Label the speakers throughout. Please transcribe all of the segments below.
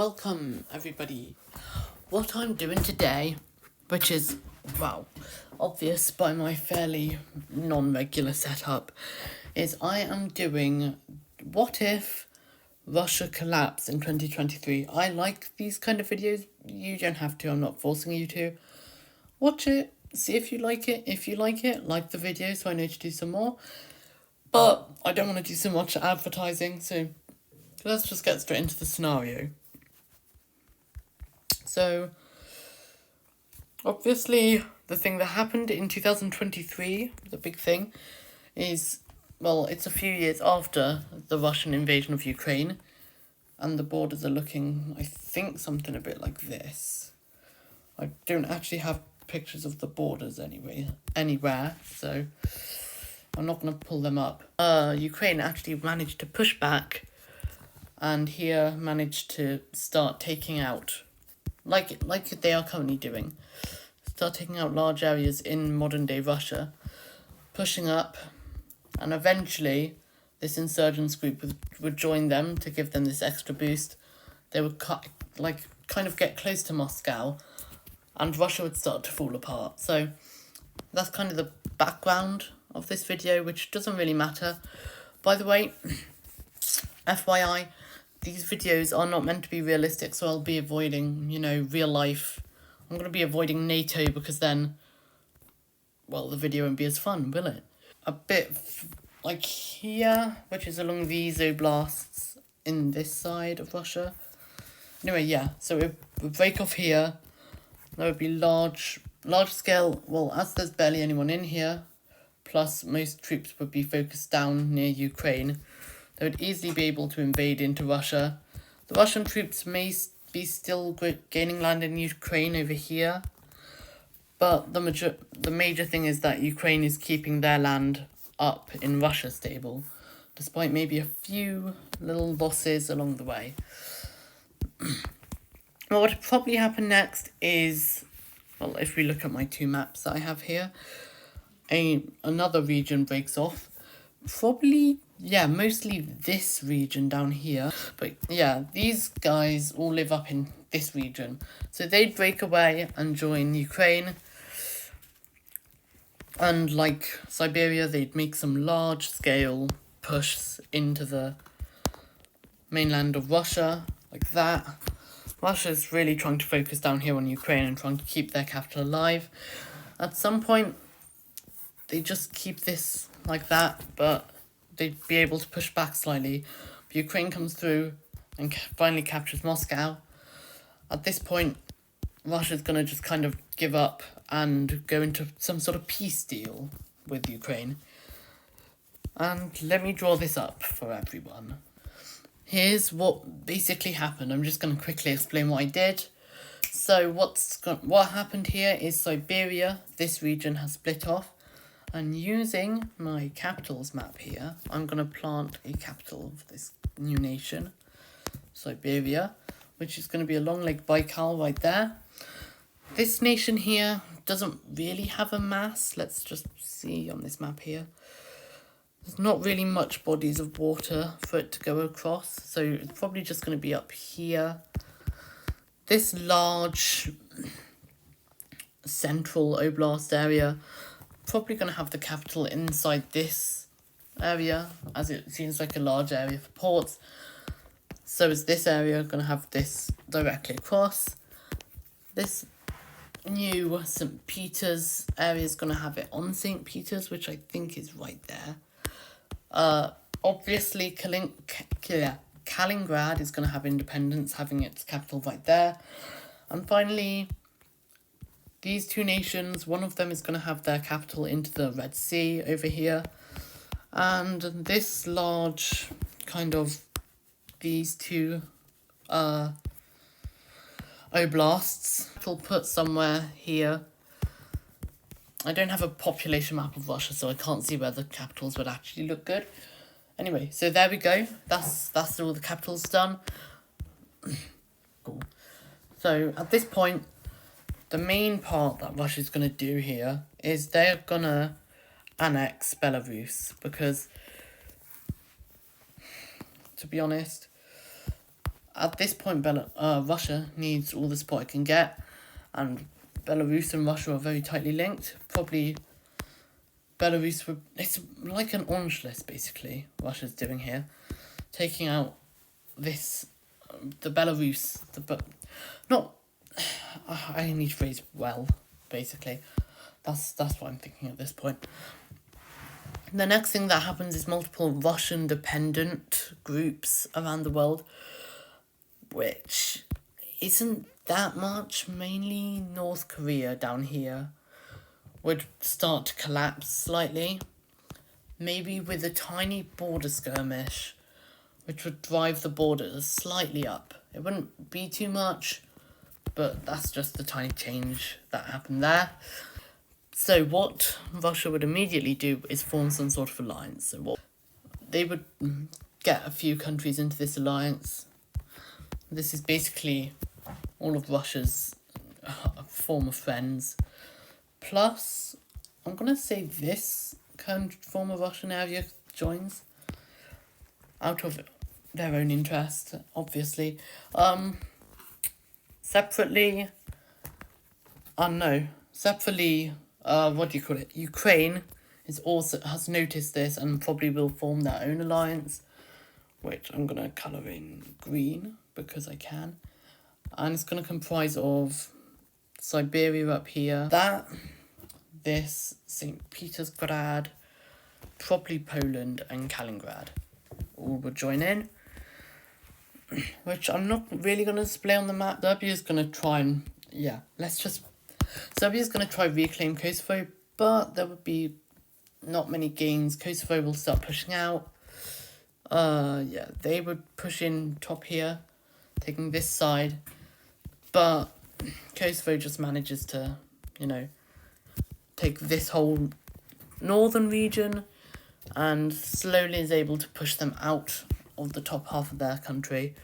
Speaker 1: Welcome everybody. What I'm doing today, which is, well, obvious by my fairly non-regular setup, is I am doing what if Russia collapsed in 2023. I like these kind of videos. You don't have to, I'm not forcing you to. Watch it, see if you like it. If you like it, like the video so I know to do some more. But I don't want to do so much advertising, so let's just get straight into the scenario. So, obviously, the thing that happened in 2023, the big thing, is, well, it's a few years after the Russian invasion of Ukraine, and the borders are looking, I think, something a bit like this. I don't actually have pictures of the borders anywhere, so I'm not going to pull them up. Ukraine actually managed to push back, and here managed to start taking out, like they are currently doing, start taking out large areas in modern-day Russia, pushing up, and eventually this insurgents group would join them to give them this extra boost. They would kind of get close to Moscow, and Russia would start to fall apart. So that's kind of the background of this video, which doesn't really matter. By the way, FYI, these videos are not meant to be realistic, so I'll be avoiding, real life. I'm going to be avoiding NATO because then, well, the video won't be as fun, will it? A bit like here, which is along these oblasts in this side of Russia. Anyway, yeah, so it would break off here. There would be large scale, well, as there's barely anyone in here, plus most troops would be focused down near Ukraine. They would easily be able to invade into Russia. The Russian troops may be still gaining land in Ukraine over here, but the major thing is that Ukraine is keeping their land up in Russia stable, despite maybe a few little losses along the way. What would probably happen next is, well, if we look at my two maps that I have here, another region breaks off. Probably, yeah, mostly this region down here. But yeah, these guys all live up in this region. So they'd break away and join Ukraine. And like Siberia, they'd make some large-scale push into the mainland of Russia, like that. Russia's really trying to focus down here on Ukraine and trying to keep their capital alive. At some point, they just keep this like that, but they'd be able to push back slightly. But Ukraine comes through and finally captures Moscow. At this point, Russia's going to just kind of give up and go into some sort of peace deal with Ukraine. And let me draw this up for everyone. Here's what basically happened. I'm just going to quickly explain what I did. So what happened here is Siberia, this region has split off. And using my capitals map here, I'm going to plant a capital of this new nation, Siberia, which is going to be along Lake Baikal right there. This nation here doesn't really have a mass. Let's just see on this map here. There's not really much bodies of water for it to go across, so it's probably just going to be up here. This large central oblast area, probably going to have the capital inside this area, as it seems like a large area for ports. So is this area going to have this directly across. This new St. Peter's area is going to have it on St. Peter's, which I think is right there. Obviously, Kaliningrad is going to have independence, having its capital right there. And finally, these two nations, one of them is going to have their capital into the Red Sea over here. And this large, kind of, these two oblasts, will put somewhere here. I don't have a population map of Russia, so I can't see where the capitals would actually look good. Anyway, so there we go. That's all the capitals done. Cool. So at this point, the main part that Russia's going to do here is they're going to annex Belarus, because, to be honest, at this point, Russia needs all the support it can get, and Belarus and Russia are very tightly linked. Probably Belarus would, it's like an orange list basically, Russia's doing here. Taking out this, the Belarus, I need to phrase well, basically. That's what I'm thinking at this point. The next thing that happens is multiple Russian dependent groups around the world, which isn't that much, mainly North Korea down here, would start to collapse slightly, maybe with a tiny border skirmish, which would drive the borders slightly up. It wouldn't be too much, but that's just the tiny change that happened there. So what Russia would immediately do is form some sort of alliance. So what they would get a few countries into this alliance. This is basically all of Russia's former friends. Plus, I'm going to say this former Russian area joins out of their own interest, obviously. Separately, Ukraine has noticed this and probably will form their own alliance, which I'm going to colour in green because I can. And it's going to comprise of Siberia up here, this, St. Petersburg, probably Poland and Kaliningrad all would join in, which I'm not really going to display on the map. Serbia's going to try and, Serbia's going to try reclaim Kosovo, but there would be not many gains. Kosovo will start pushing out. They would push in top here, taking this side, but Kosovo just manages to, take this whole northern region and slowly is able to push them out of the top half of their country.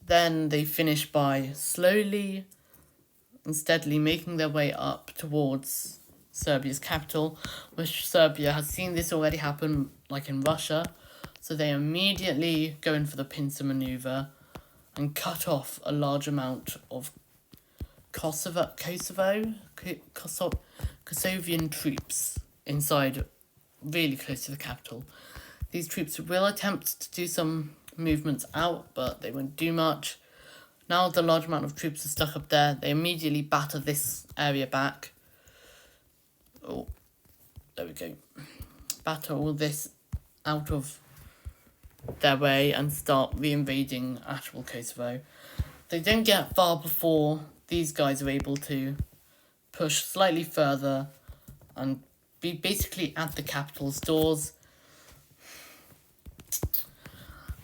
Speaker 1: Then they finish by slowly and steadily making their way up towards Serbia's capital, which Serbia has seen this already happen, like in Russia, so they immediately go in for the pincer maneuver and cut off a large amount of Kosovian troops inside, really close to the capital. These troops will attempt to do some movements out, but they won't do much. Now the large amount of troops are stuck up there, they immediately batter this area back. Oh, there we go. Batter all this out of their way and start re-invading actual Kosovo. They don't get far before these guys are able to push slightly further and be basically at the capital's doors.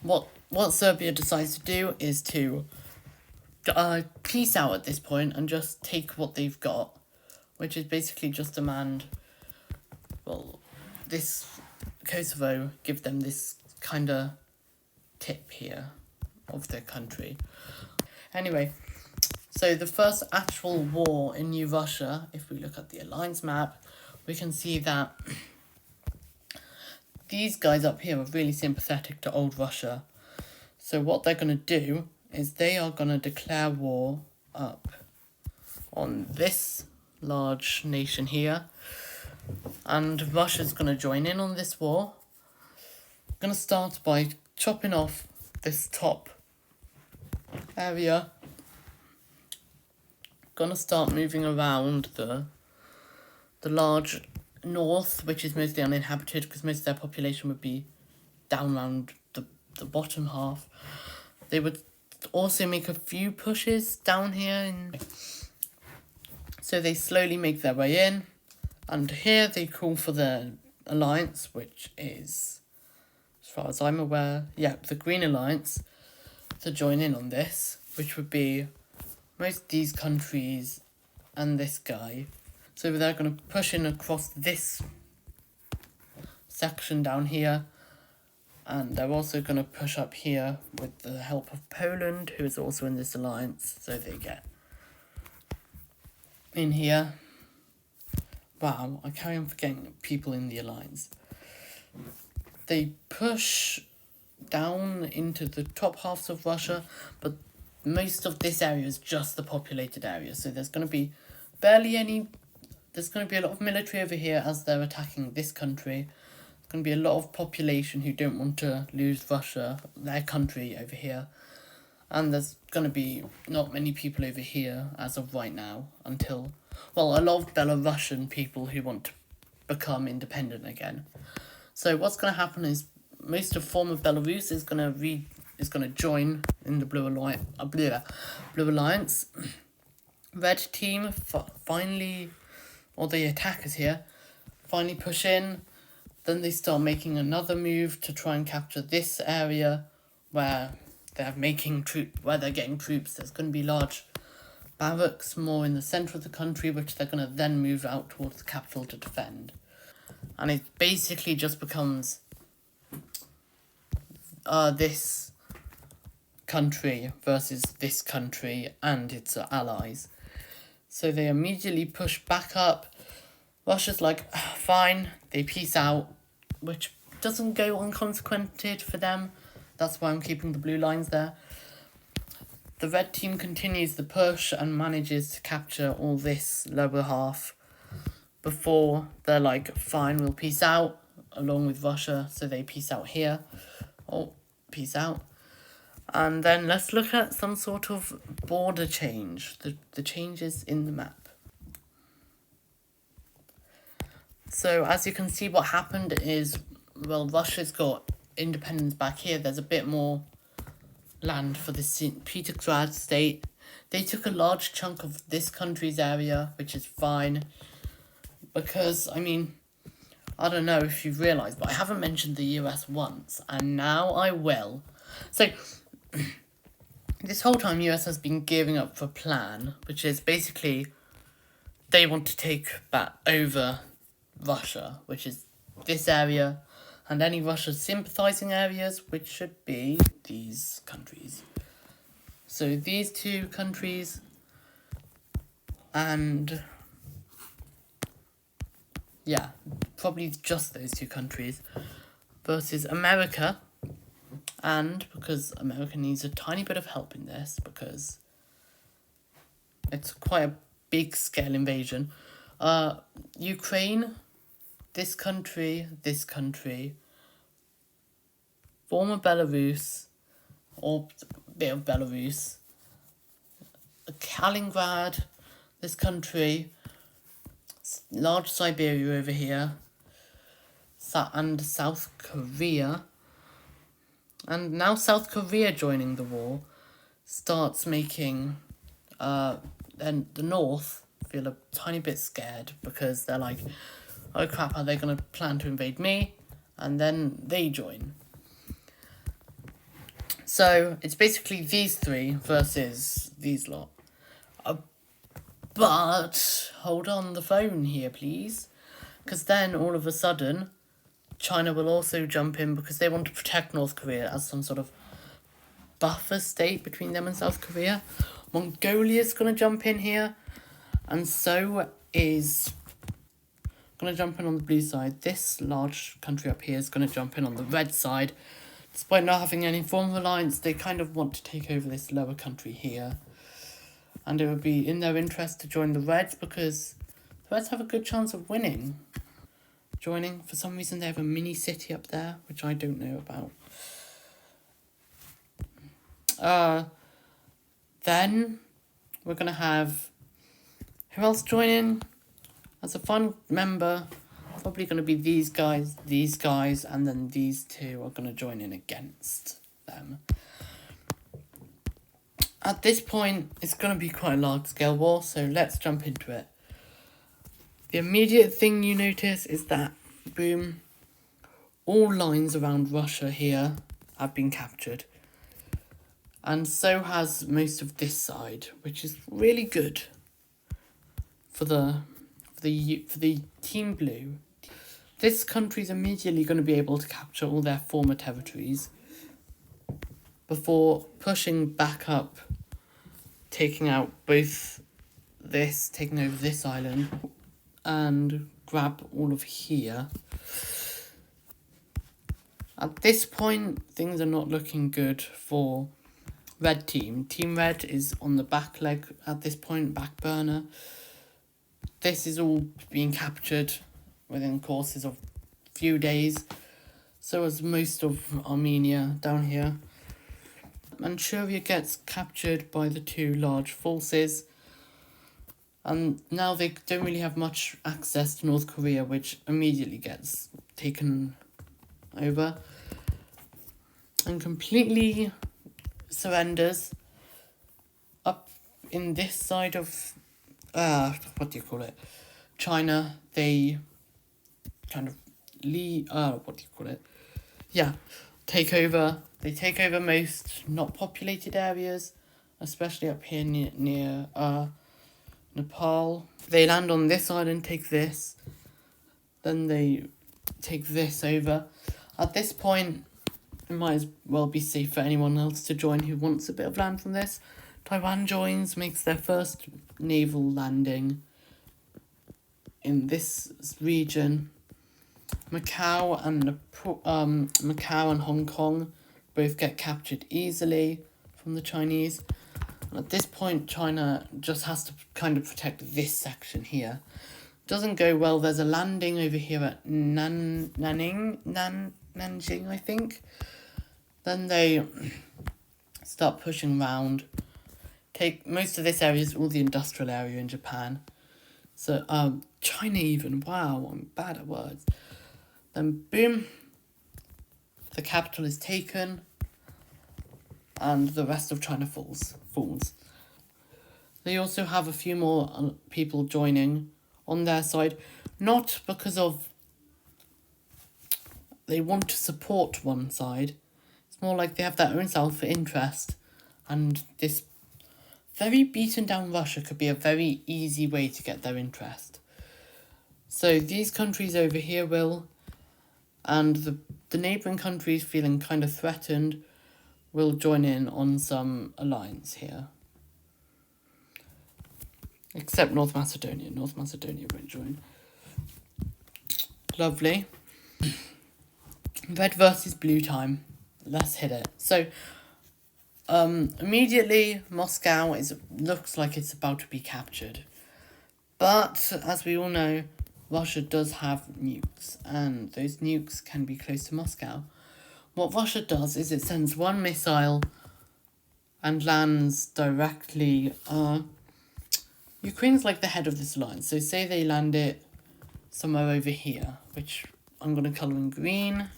Speaker 1: What Serbia decides to do is to peace out at this point and just take what they've got, which is basically just demand, this Kosovo give them this kind of tip here of their country. Anyway, so the first actual war in New Russia, if we look at the alliance map, we can see that these guys up here are really sympathetic to old Russia. So what they're going to do is they are going to declare war up on this large nation here. And Russia's going to join in on this war. Going to start by chopping off this top area. Going to start moving around the large north, which is mostly uninhabited because most of their population would be down around the bottom half. They would also make a few pushes down here, so they slowly make their way in, and here they call for the alliance, which is, as far as I'm aware, the Green Alliance, to join in on this, which would be most of these countries and this guy. So they're going to push in across this section down here, and they're also going to push up here with the help of Poland, who is also in this alliance, so they get in here. Wow, I carry on forgetting people in the alliance. They push down into the top halves of Russia, but most of this area is just the populated area. So there's going to be barely any. There's going to be a lot of military over here as they're attacking this country. There's going to be a lot of population who don't want to lose Russia, their country, over here. And there's going to be not many people over here as of right now until, well, a lot of Belarusian people who want to become independent again. So what's going to happen is most of former Belarus is going to join in the Blue Alliance. Red team finally, or the attackers here, finally push in. Then they start making another move to try and capture this area where they're getting troops. There's going to be large barracks more in the centre of the country, which they're going to then move out towards the capital to defend. And it basically just becomes this country versus this country and its allies. So they immediately push back up. Russia's like, fine, they peace out, which doesn't go unconsequented for them. That's why I'm keeping the blue lines there. The red team continues the push and manages to capture all this lower half before they're like, fine, we'll peace out along with Russia. So they peace out here. Oh, peace out. And then let's look at some sort of border change, the changes in the map. So as you can see, what happened is, well, Russia's got independence back here. There's a bit more land for the St. Petrograd state. They took a large chunk of this country's area, which is fine. Because, I mean, I don't know if you've realised, but I haven't mentioned the US once, and now I will. So, this whole time US has been gearing up for a plan, which is basically they want to take back over Russia, which is this area, and any Russia sympathising areas, which should be these countries. So these two countries, and yeah, probably just those two countries, versus America, and because America needs a tiny bit of help in this, because it's quite a big scale invasion. Ukraine, this country, former Belarus, or a bit of Belarus, Kaliningrad, this country, large Siberia over here, and South Korea. And now South Korea joining the war starts making then the North feel a tiny bit scared, because they're like, oh crap, are they going to plan to invade me? And then they join. So it's basically these three versus these lot. But hold on the phone here, please. Because then all of a sudden, China will also jump in because they want to protect North Korea as some sort of buffer state between them and South Korea. Mongolia's going to jump in here. And so is going to jump in on the blue side. This large country up here is going to jump in on the red side. Despite not having any form of alliance, they kind of want to take over this lower country here. And it would be in their interest to join the Reds, because the Reds have a good chance of winning. Joining, for some reason they have a mini city up there, which I don't know about. Then we're going to have, who else joining? As a final member, probably going to be these guys, and then these two are going to join in against them. At this point, it's going to be quite a large-scale war, so let's jump into it. The immediate thing you notice is that, boom, all lines around Russia here have been captured. And so has most of this side, which is really good for the Team Blue. This country's immediately going to be able to capture all their former territories before pushing back up, taking out taking over this island, and grab all of here. At this point, things are not looking good for Red Team. Team Red is on the back leg at this point, back burner. This is all being captured within courses of few days. So is most of Armenia down here. Manchuria gets captured by the two large forces. And now they don't really have much access to North Korea, which immediately gets taken over. And completely surrenders up in this side of China. They kind of take over. They take over most not populated areas, especially up here near Nepal. They land on this island, take this, then they take this over. At this point, it might as well be safe for anyone else to join who wants a bit of land from this. Taiwan joins, makes their first naval landing in this region. Macau and Hong Kong both get captured easily from the Chinese. And at this point, China just has to kind of protect this section here. Doesn't go well. There's a landing over here at Nanjing, I think. Then they start pushing around. Take most of this area is all the industrial area in Japan. So China even, wow, I'm bad at words. Then boom, the capital is taken, and the rest of China falls. They also have a few more people joining on their side, not because of they want to support one side. It's more like they have their own self-interest, and this very beaten down Russia could be a very easy way to get their interest. So these countries over here will, and the neighbouring countries feeling kind of threatened, will join in on some alliance here. Except North Macedonia. North Macedonia won't join. Lovely. Red versus blue time. Let's hit it. So, immediately Moscow looks like it's about to be captured. But, as we all know, Russia does have nukes, and those nukes can be close to Moscow. What Russia does is it sends one missile and lands directly. Ukraine's like the head of this line, so say they land it somewhere over here, which I'm going to colour in green.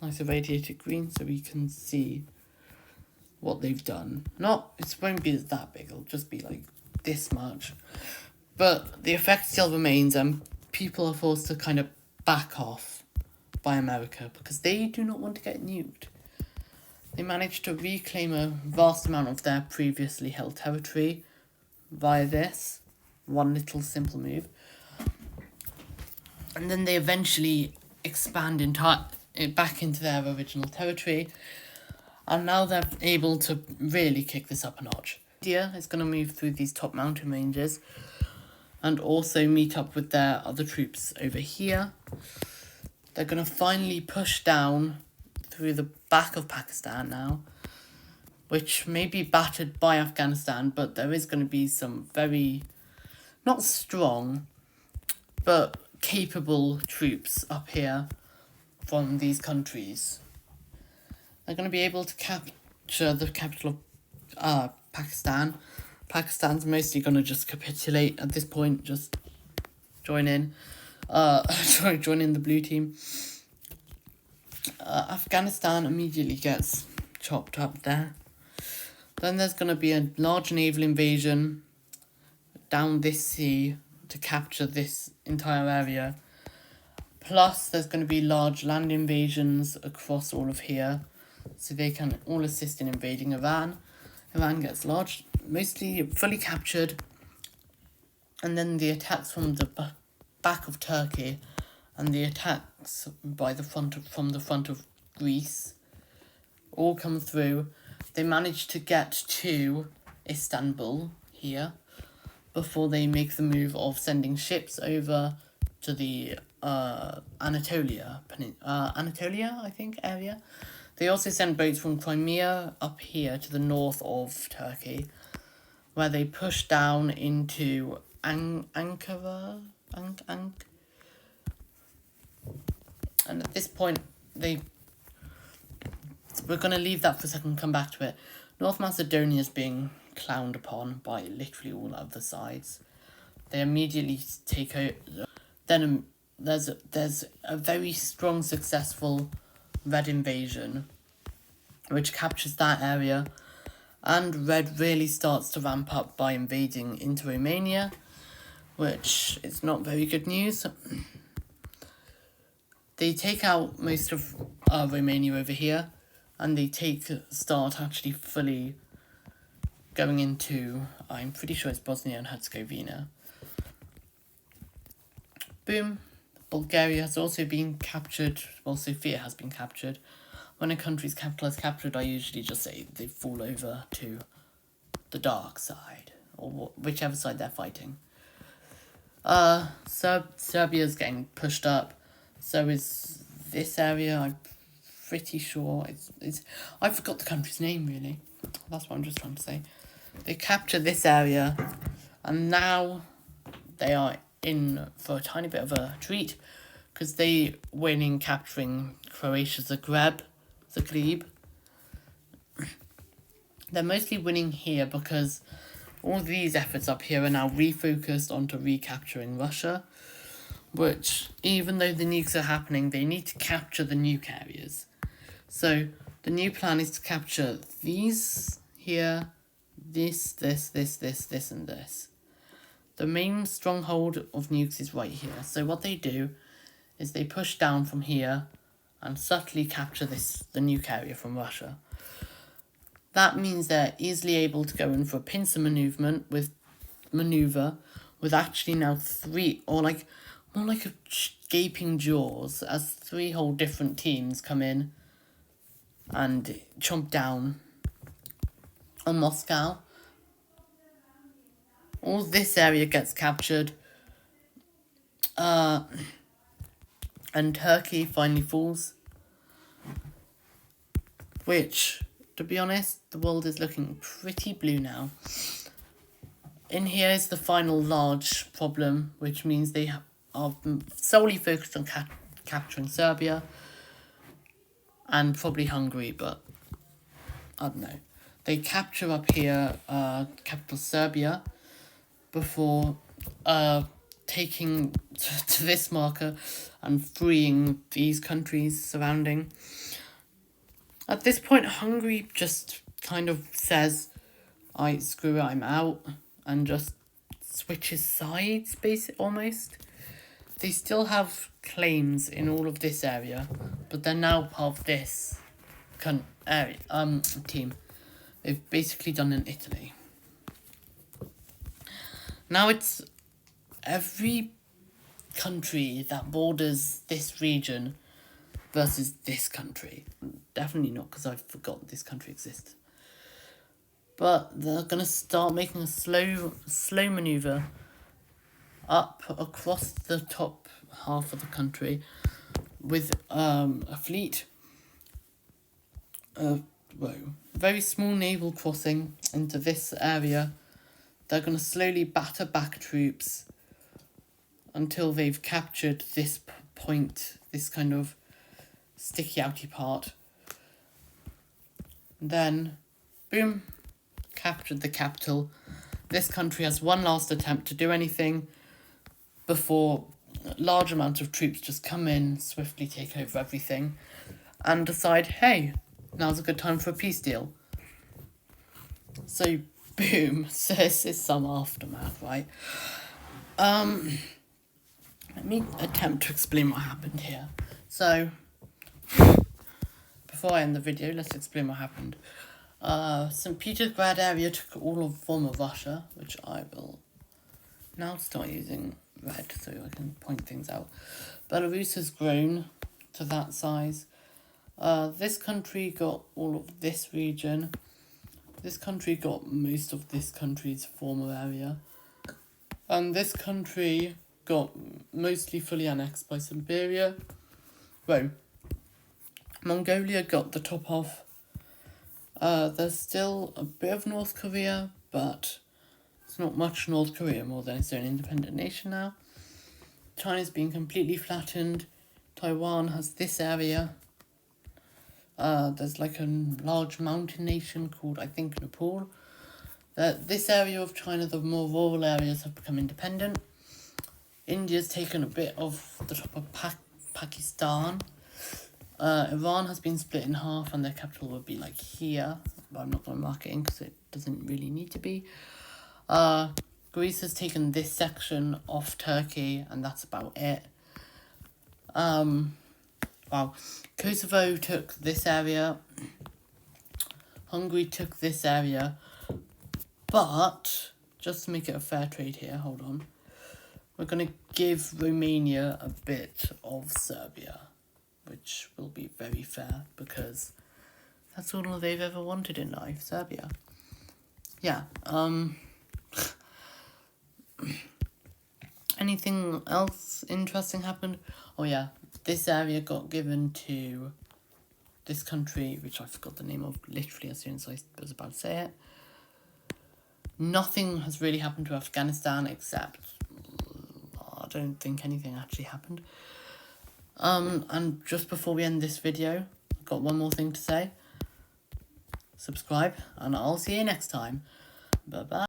Speaker 1: Nice irradiated green so we can see what they've done. It won't be that big, it'll just be like this much. But the effect still remains, and people are forced to kind of back off by America because they do not want to get nuked. They managed to reclaim a vast amount of their previously held territory via this one little simple move. And then they eventually expand back into their original territory, and now they're able to really kick this up a notch. India is going to move through these top mountain ranges and also meet up with their other troops over here. They're going to finally push down through the back of Pakistan now, which may be battered by Afghanistan, but there is going to be some very, not strong, but capable troops up here from these countries. They're going to be able to capture the capital of Pakistan. Pakistan's mostly going to just capitulate at this point, just join in. Join in the blue team. Afghanistan immediately gets chopped up there. Then there's going to be a large naval invasion down this sea to capture this entire area. Plus, there's going to be large land invasions across all of here, so they can all assist in invading Iran. Iran gets mostly fully captured, and then the attacks from the back of Turkey and the attacks from the front of Greece all come through. They manage to get to Istanbul here before they make the move of sending ships over to the Anatolia, I think, area. They also sent boats from Crimea up here to the north of Turkey, where they pushed down into Ankara, and at this point, we're going to leave that for a second and come back to it. North Macedonia is being clowned upon by literally all other sides. They immediately take out. Then there's a very strong, successful Red invasion, which captures that area, and Red really starts to ramp up by invading into Romania, which is not very good news. They take out most of Romania over here, and they start actually fully going into, I'm pretty sure it's Bosnia and Herzegovina. Boom. Bulgaria has also been captured. Well, Sofia has been captured. When a country's capital is captured, I usually just say they fall over to the dark side, or whichever side they're fighting. Serbia's getting pushed up. So is this area. I'm pretty sure it's I forgot the country's name, really. That's what I'm just trying to say. They capture this area, and now they are in for a tiny bit of a treat, because they win in capturing Croatia's Zagreb. They're mostly winning here because all these efforts up here are now refocused onto recapturing Russia, which, even though the nukes are happening, they need to capture the nuke areas. So the new plan is to capture these here, this, and this. The main stronghold of nukes is right here. So what they do is they push down from here and subtly capture the nuke area from Russia. That means they're easily able to go in for a pincer maneuver with actually now three, or more like a gaping jaws, as three whole different teams come in and chomp down on Moscow. All this area gets captured, and Turkey finally falls, which, to be honest, the world is looking pretty blue now. In here is the final large problem, which means they are solely focused on capturing Serbia, and probably Hungary, but I don't know. They capture up here capital Serbia before taking to this marker and freeing these countries surrounding. At this point, Hungary just kind of says, screw it, I'm out, and just switches sides, basically, almost. They still have claims in all of this area, but they're now part of this team. They've basically done in Italy. Now it's every country that borders this region versus this country. Definitely not because I forgot this country exists. But they're going to start making a slow maneuver up across the top half of the country with a fleet. Very small naval crossing into this area. They're going to slowly batter back troops until they've captured this point, this kind of sticky outy part. Then, boom, captured the capital. This country has one last attempt to do anything before a large amount of troops just come in, swiftly take over everything, and decide, hey, now's a good time for a peace deal. So, boom, so this is some aftermath, right? Let me attempt to explain what happened here. So, before I end the video, let's explain what happened. St. Petersburg area took all of former Russia, which I will now start using red so I can point things out. Belarus has grown to that size. This country got all of this region. This country got most of this country's former area. And this country got mostly fully annexed by Siberia. Well, Mongolia got the top off. There's still a bit of North Korea, but it's not much North Korea more than its own independent nation now. China's been completely flattened. Taiwan has this area. There's like a large mountain nation called, I think, Nepal. This area of China, the more rural areas, have become independent. India's taken a bit of the top of Pakistan. Iran has been split in half and their capital would be like here, but I'm not going to mark it in because it doesn't really need to be. Greece has taken this section off Turkey and that's about it. Wow. Kosovo took this area. Hungary took this area. But, just to make it a fair trade here, hold on. We're going to give Romania a bit of Serbia, which will be very fair because that's all they've ever wanted in life, Serbia. Yeah, anything else interesting happened? Oh yeah, this area got given to this country, which I forgot the name of literally as soon as I was about to say it. Nothing has really happened to Afghanistan except I don't think anything actually happened. And just before we end this video, I've got one more thing to say. Subscribe, and I'll see you next time. Bye-bye.